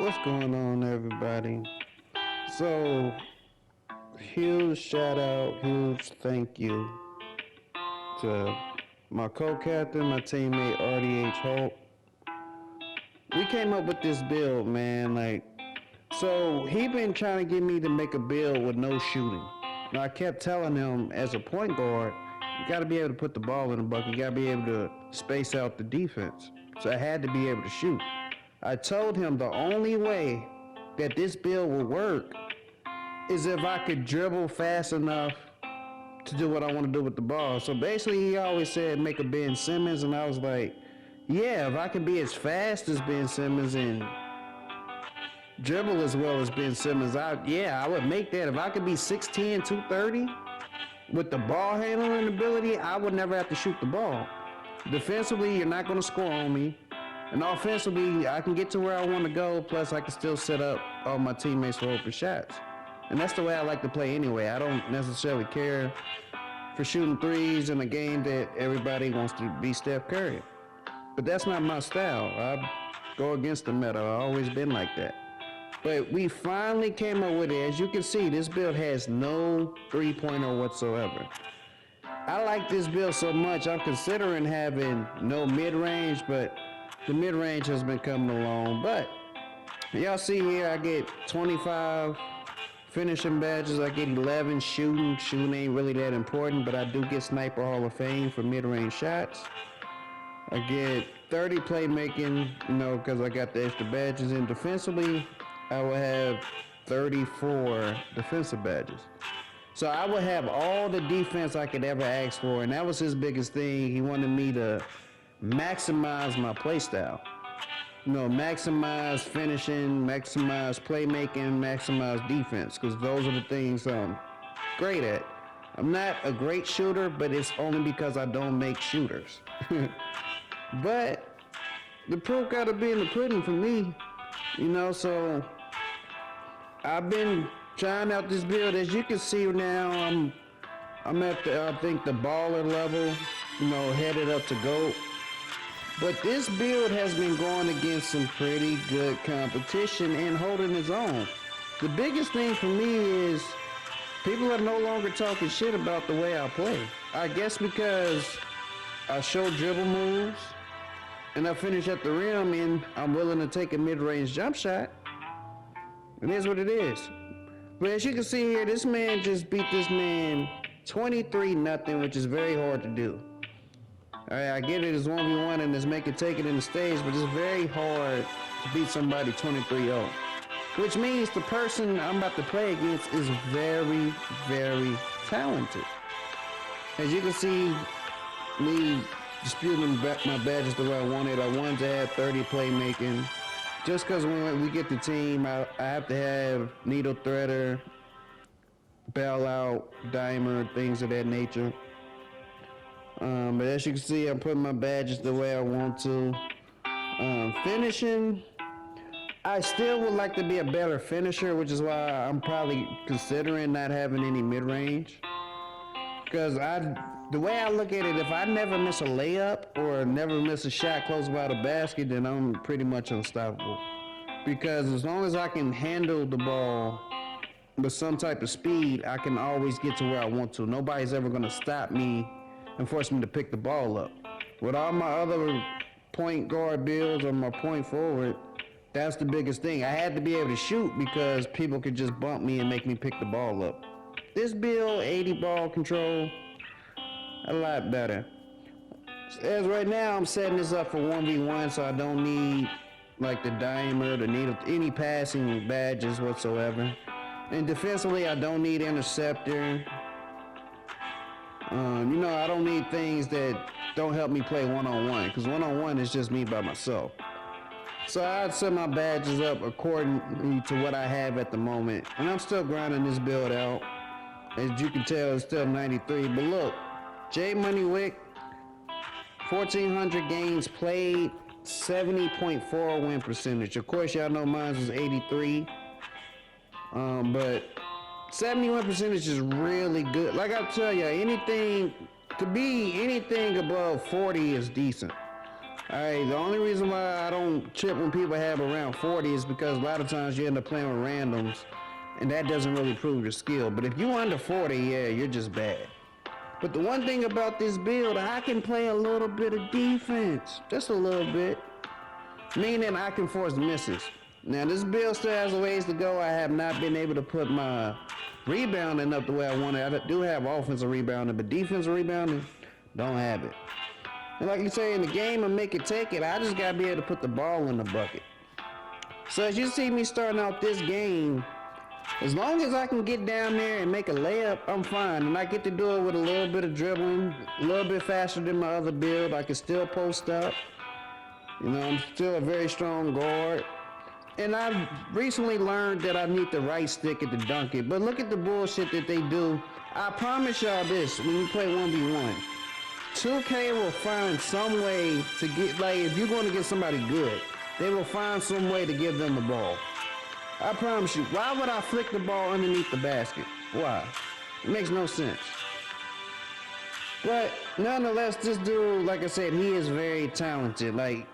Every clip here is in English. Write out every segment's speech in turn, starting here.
What's going on, everybody? So, huge shout out, huge thank you to my co-captain, my teammate RDH Hope. We came up with this build, man. So he been trying to get me to make a build with no shooting. Now I kept telling him, as a point guard, you got to be able to put the ball in the bucket. You got to be able to space out the defense. So I had to be able to shoot. I told him the only way that this build will work is if I could dribble fast enough to do what I want to do with the ball. So basically, he always said make a Ben Simmons, and I was like, yeah, if I can be as fast as Ben Simmons and dribble as well as Ben Simmons, I would make that. If I could be 6'10", 230 with the ball handling ability, I would never have to shoot the ball. Defensively, you're not going to score on me. And offensively, I can get to where I want to go, plus I can still set up all my teammates for open shots. And that's the way I like to play anyway. I don't necessarily care for shooting threes in a game that everybody wants to be Steph Curry. But that's not my style. I go against the meta. I've always been like that. But we finally came up with it. As you can see, this build has no three-pointer whatsoever. I like this build so much, I'm considering having no mid-range, but the mid-range has been coming along. But y'all see here, I get 25 finishing badges. I get 11 shooting. Shooting ain't really that important, but I do get Sniper Hall of Fame for mid-range shots. I get 30 playmaking, because I got the extra badges. And defensively, I will have 34 defensive badges. So I would have all the defense I could ever ask for, and that was his biggest thing. He wanted me to maximize my play style. Maximize finishing, maximize playmaking, maximize defense, because those are the things I'm great at. I'm not a great shooter, but it's only because I don't make shooters. But the proof got to be in the pudding for me, so I've been trying out this build. As you can see now, I'm at I think the baller level, headed up to GOAT. But this build has been going against some pretty good competition and holding its own. The biggest thing for me is people are no longer talking shit about the way I play. I guess because I show dribble moves and I finish at the rim and I'm willing to take a mid-range jump shot. It is what it is. But as you can see here, this man just beat this man 23-0, which is very hard to do. Alright, I get it, it's 1v1 and it's make it take it in the stage, but it's very hard to beat somebody 23-0. Which means the person I'm about to play against is very, very talented. As you can see, me disputing my badges the way I wanted. I wanted to have 30 playmaking. Just because when we get the team, I have to have needle threader, bailout, dimer, things of that nature. But as you can see, I'm putting my badges the way I want to. Finishing, I still would like to be a better finisher, which is why I'm probably considering not having any mid-range. Because the way I look at it, if I never miss a layup or never miss a shot close by the basket, then I'm pretty much unstoppable. Because as long as I can handle the ball with some type of speed, I can always get to where I want to. Nobody's ever going to stop me and force me to pick the ball up. With all my other point guard builds or my point forward, that's the biggest thing. I had to be able to shoot because people could just bump me and make me pick the ball up. This build, 80 ball control, a lot better. As right now, I'm setting this up for 1v1, so I don't need like the dimer, the needle, any passing badges whatsoever. And defensively, I don't need interceptor. I don't need things that don't help me play one-on-one, because one-on-one is just me by myself. So I'd set my badges up accordingly to what I have at the moment. And I'm still grinding this build out. As you can tell, it's still 93. But look, J Moneywick, 1,400 games played, 70.4 win percentage. Of course, y'all know mine was 83. But 71% is just really good. Like I tell you, to be anything above 40 is decent. Alright, the only reason why I don't trip when people have around 40 is because a lot of times you end up playing with randoms, and that doesn't really prove your skill. But if you're under 40, yeah, you're just bad. But the one thing about this build, I can play a little bit of defense, just a little bit, meaning I can force misses. Now this build still has a ways to go. I have not been able to put my rebounding up the way I wanted. I do have offensive rebounding, but defensive rebounding, don't have it. And like you say, in the game of make it take it, I just gotta be able to put the ball in the bucket. So as you see me starting out this game, as long as I can get down there and make a layup, I'm fine. And I get to do it with a little bit of dribbling, a little bit faster than my other build. I can still post up. You know, I'm still a very strong guard. And I've recently learned that I need the right stick at the dunk it. But look at the bullshit that they do. I promise y'all this, when you play 1v1, 2K will find some way to get, like, if you're going to get somebody good, they will find some way to give them the ball. I promise you. Why would I flick the ball underneath the basket? Why? It makes no sense. But nonetheless, this dude, like I said, he is very talented. Like,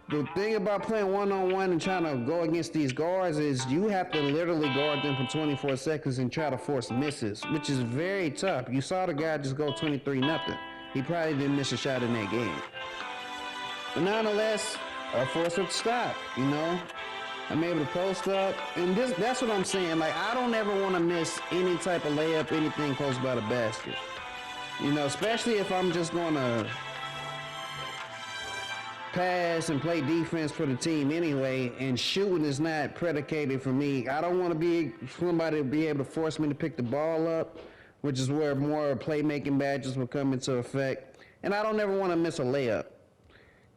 the thing about playing one-on-one and trying to go against these guards is you have to literally guard them for 24 seconds and try to force misses, which is very tough. You saw the guy just go 23-0. He probably didn't miss a shot in that game. But nonetheless, I forced him to stop, you know? I'm able to post up, and that's what I'm saying. Like, I don't ever want to miss any type of layup, anything close by the basket. You know, especially if I'm just going to pass and play defense for the team anyway, and shooting is not predicated for me. I don't want to be somebody to be able to force me to pick the ball up, which is where more playmaking badges will come into effect. And I don't ever want to miss a layup.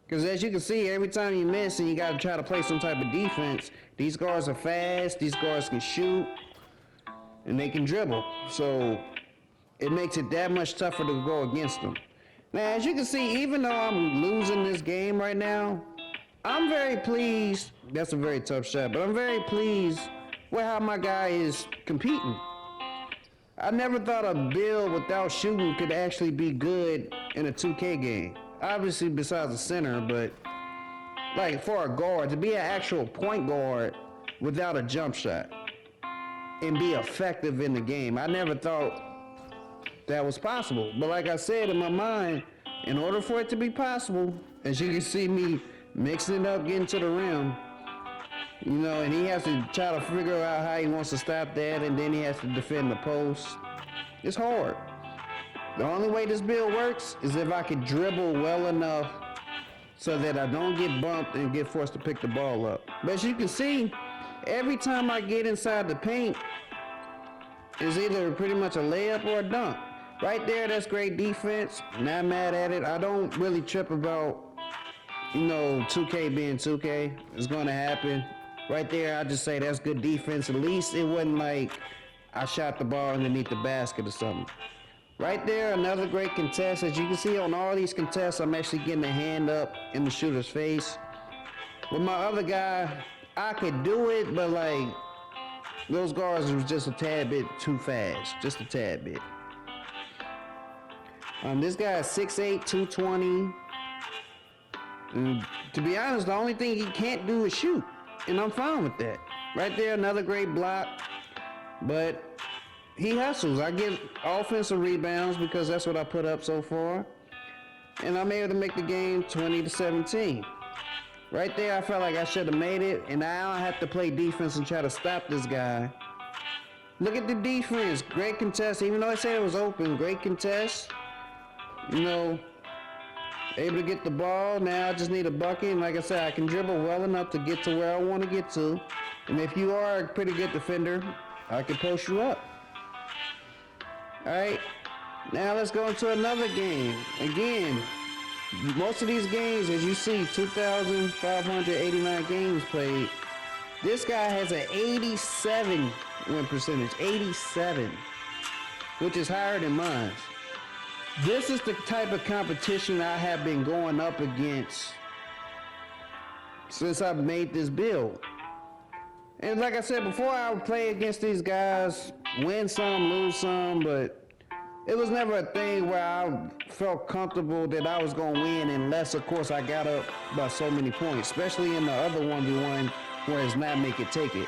Because as you can see, every time you miss and you got to try to play some type of defense, these guards are fast, these guards can shoot, and they can dribble. So it makes it that much tougher to go against them. Now, as you can see, even though I'm losing this game right now, I'm very pleased. That's a very tough shot, but I'm very pleased with how my guy is competing. I never thought a build without shooting could actually be good in a 2K game. Obviously, besides the center, but like for a guard, to be an actual point guard without a jump shot and be effective in the game, I never thought that was possible. But like I said, in my mind, in order for it to be possible, as you can see me mixing it up, getting to the rim, you know, and he has to try to figure out how he wants to stop that, and then he has to defend the post. It's hard. The only way this build works is if I can dribble well enough so that I don't get bumped and get forced to pick the ball up. But as you can see, every time I get inside the paint, it's either pretty much a layup or a dunk. Right there, that's great defense. Not mad at it. I don't really trip about, you know, 2K being 2K. It's going to happen. Right there, I just say that's good defense. At least it wasn't like I shot the ball underneath the basket or something. Right there, another great contest. As you can see on all these contests, I'm actually getting a hand up in the shooter's face. With my other guy, I could do it, but like, those guards was just a tad bit too fast. Just a tad bit. This guy is 6'8", 220. And to be honest, the only thing he can't do is shoot. And I'm fine with that. Right there, another great block. But he hustles. I get offensive rebounds because that's what I put up so far. And I'm able to make the game 20-17. Right there, I felt like I should have made it. And now I have to play defense and try to stop this guy. Look at the defense. Great contest. Even though I said it was open, great contest. You know, able to get the ball. Now I just need a bucket. And like I said, I can dribble well enough to get to where I want to get to. And if you are a pretty good defender, I can post you up. Alright, now let's go into another game. Again, most of these games, as you see, 2,589 games played. This guy has an 87 win percentage, 87, which is higher than mine. This is the type of competition I have been going up against since I've made this build. And like I said before, I would play against these guys, win some, lose some, but it was never a thing where I felt comfortable that I was gonna win unless, of course, I got up by so many points, especially in the other 1v1 where it's not make it take it.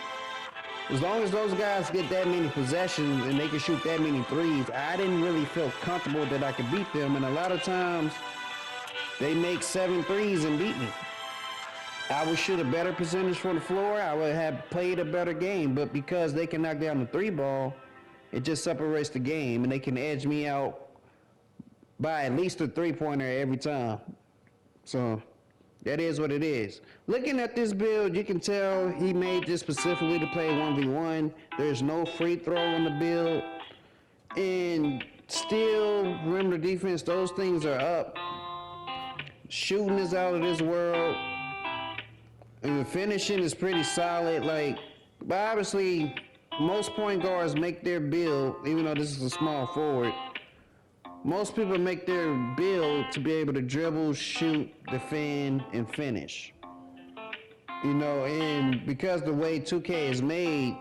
As long as those guys get that many possessions and they can shoot that many threes, I didn't really feel comfortable that I could beat them. And a lot of times, they make 7 threes and beat me. I would shoot a better percentage from the floor. I would have played a better game. But because they can knock down the 3 ball, it just separates the game. And they can edge me out by at least a 3-pointer every time. So that is what it is. Looking at this build, you can tell he made this specifically to play 1v1. There's no free throw on the build. And still, perimeter defense, those things are up. Shooting is out of this world. And the finishing is pretty solid. But obviously, most point guards make their build, even though this is a small forward, most people make their build to be able to dribble, shoot, defend, and finish. And because the way 2K is made,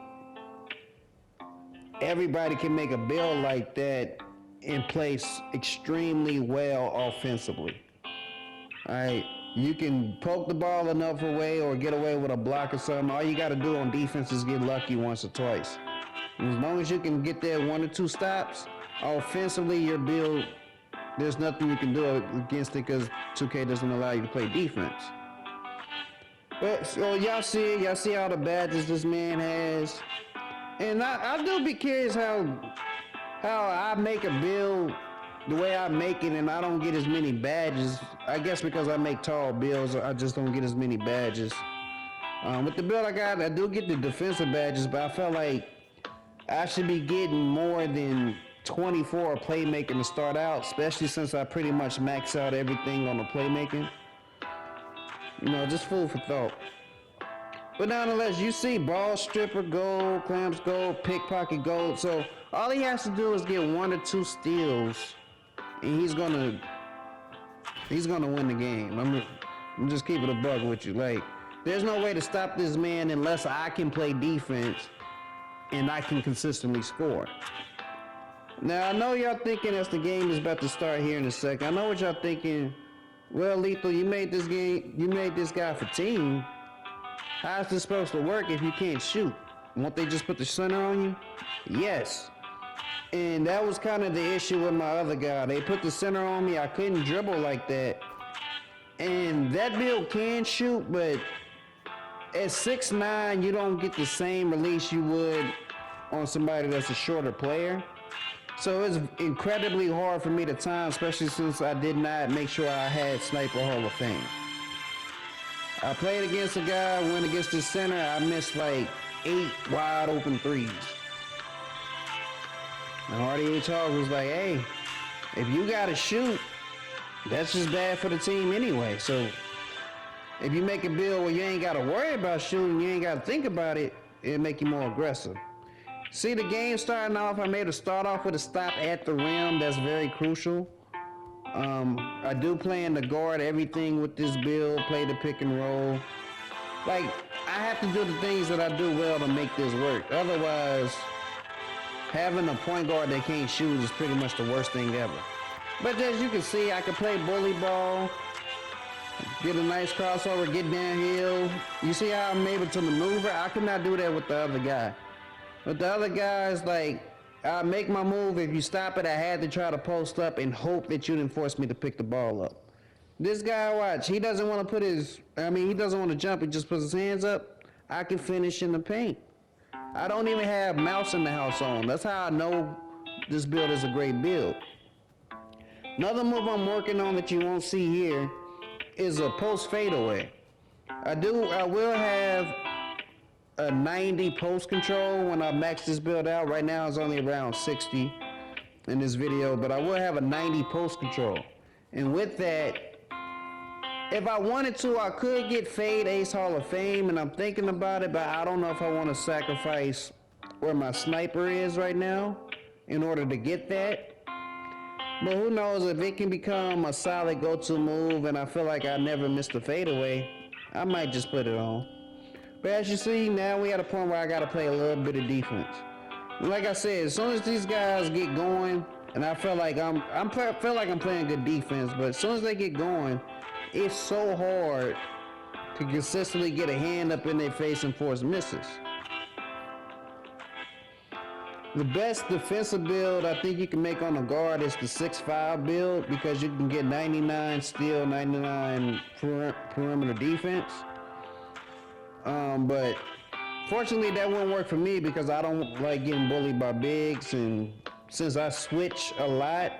everybody can make a build like that and play extremely well offensively. All right, you can poke the ball enough away or get away with a block or something. All you got to do on defense is get lucky once or twice. And as long as you can get there 1 or 2 stops, offensively, your build, there's nothing you can do against it because 2K doesn't allow you to play defense. But so y'all see all the badges this man has. And I do be curious how I make a build the way I make it and I don't get as many badges. I guess because I make tall builds, I just don't get as many badges. With the build I got, I do get the defensive badges, but I felt like I should be getting more than 24 playmaking to start out, especially since I pretty much max out everything on the playmaking. Just food for thought. But nonetheless, you see ball stripper gold, clamps gold, pickpocket gold. So all he has to do is get 1 or 2 steals, and he's gonna win the game. I'm just keeping a bug with you. There's no way to stop this man unless I can play defense and I can consistently score. Now, I know y'all thinking as the game is about to start here in a second, I know what y'all thinking. Well, Lethal, you made this guy for team. How's this supposed to work if you can't shoot? Won't they just put the center on you? Yes. And that was kind of the issue with my other guy. They put the center on me. I couldn't dribble like that. And that build can shoot, but at 6'9", you don't get the same release you would on somebody that's a shorter player. So it's incredibly hard for me to time, especially since I did not make sure I had Sniper Hall of Fame. I played against a guy, went against the center, I missed 8 wide open threes. And RDH Hog was like, hey, if you gotta shoot, that's just bad for the team anyway. So if you make a build where you ain't gotta worry about shooting, you ain't gotta think about it, it'll make you more aggressive. See the game starting off, I made a start off with a stop at the rim. That's very crucial. I do plan to guard everything with this build, play the pick and roll. I have to do the things that I do well to make this work. Otherwise, having a point guard that can't shoot is pretty much the worst thing ever. But as you can see, I can play bully ball, get a nice crossover, get downhill. You see how I'm able to maneuver? I could not do that with the other guy. But the other guys, I make my move. If you stop it, I had to try to post up and hope that you didn't force me to pick the ball up. This guy, watch, he doesn't want to he doesn't want to jump, he just puts his hands up. I can finish in the paint. I don't even have mouse in the house on. That's how I know this build is a great build. Another move I'm working on that you won't see here is a post fadeaway. I will have a 90 post control when I max this build out. Right now it's only around 60 in this video, but I will have a 90 post control. And with that, if I wanted to, I could get Fade Ace Hall of Fame, and I'm thinking about it, but I don't know if I want to sacrifice where my sniper is right now in order to get that. But who knows, if it can become a solid go-to move and I feel like I never missed a fadeaway, I might just put it on. But as you see, now we at a point where I got to play a little bit of defense. And like I said, as soon as these guys get going, and I feel like feel like I'm playing good defense. But as soon as they get going, it's so hard to consistently get a hand up in their face and force misses. The best defensive build I think you can make on a guard is the 6'5" build, because you can get 99 steal, 99 perimeter defense. But fortunately that wouldn't work for me because I don't like getting bullied by bigs, and since I switch a lot,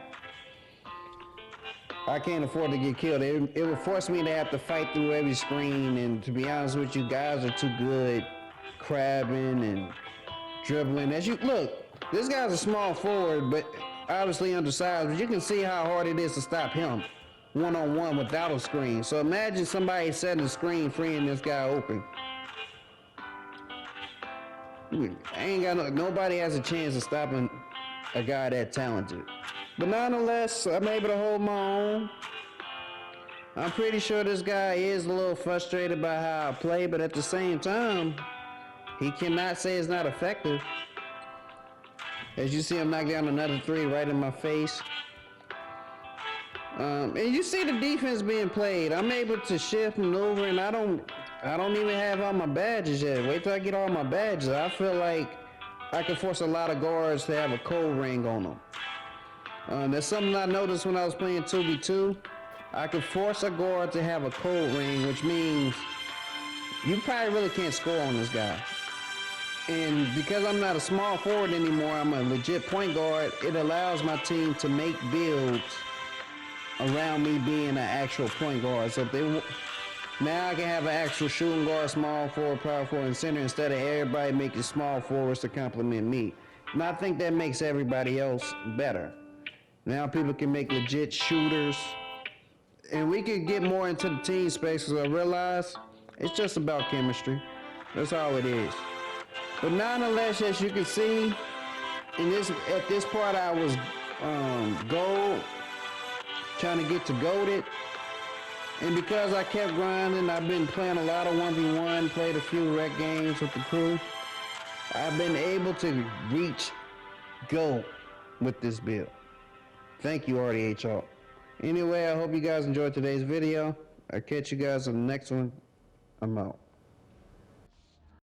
I can't afford to get killed. It would force me to have to fight through every screen, and to be honest with you, guys are too good crabbing and dribbling. As you look, this guy's a small forward, but obviously undersized, but you can see how hard it is to stop him one-on-one without a screen. So imagine somebody setting a screen, freeing this guy open. Nobody has a chance of stopping a guy that talented. But nonetheless, I'm able to hold my own. I'm pretty sure this guy is a little frustrated by how I play, but at the same time, he cannot say it's not effective. As you see him knock down another three right in my face. And you see the defense being played. I'm able to shift, maneuver, and I don't even have all my badges yet. Wait till I get all my badges. I feel like I can force a lot of guards to have a code ring on them. That's something I noticed when I was playing 2v2. I could force a guard to have a code ring, which means you probably really can't score on this guy. And because I'm not a small forward anymore, I'm a legit point guard, it allows my team to make builds around me being an actual point guard. So if they now I can have an actual shooting guard, small forward, power forward, and center, instead of everybody making small forwards to complement me. And I think that makes everybody else better. Now people can make legit shooters, and we can get more into the team space, because I realize it's just about chemistry. That's all it is. But nonetheless, as you can see, at this part I was gold, trying to get to goated. And because I kept grinding, I've been playing a lot of 1v1, played a few rec games with the crew. I've been able to reach gold with this build. Thank you, RDHR. Anyway, I hope you guys enjoyed today's video. I'll catch you guys on the next one. I'm out.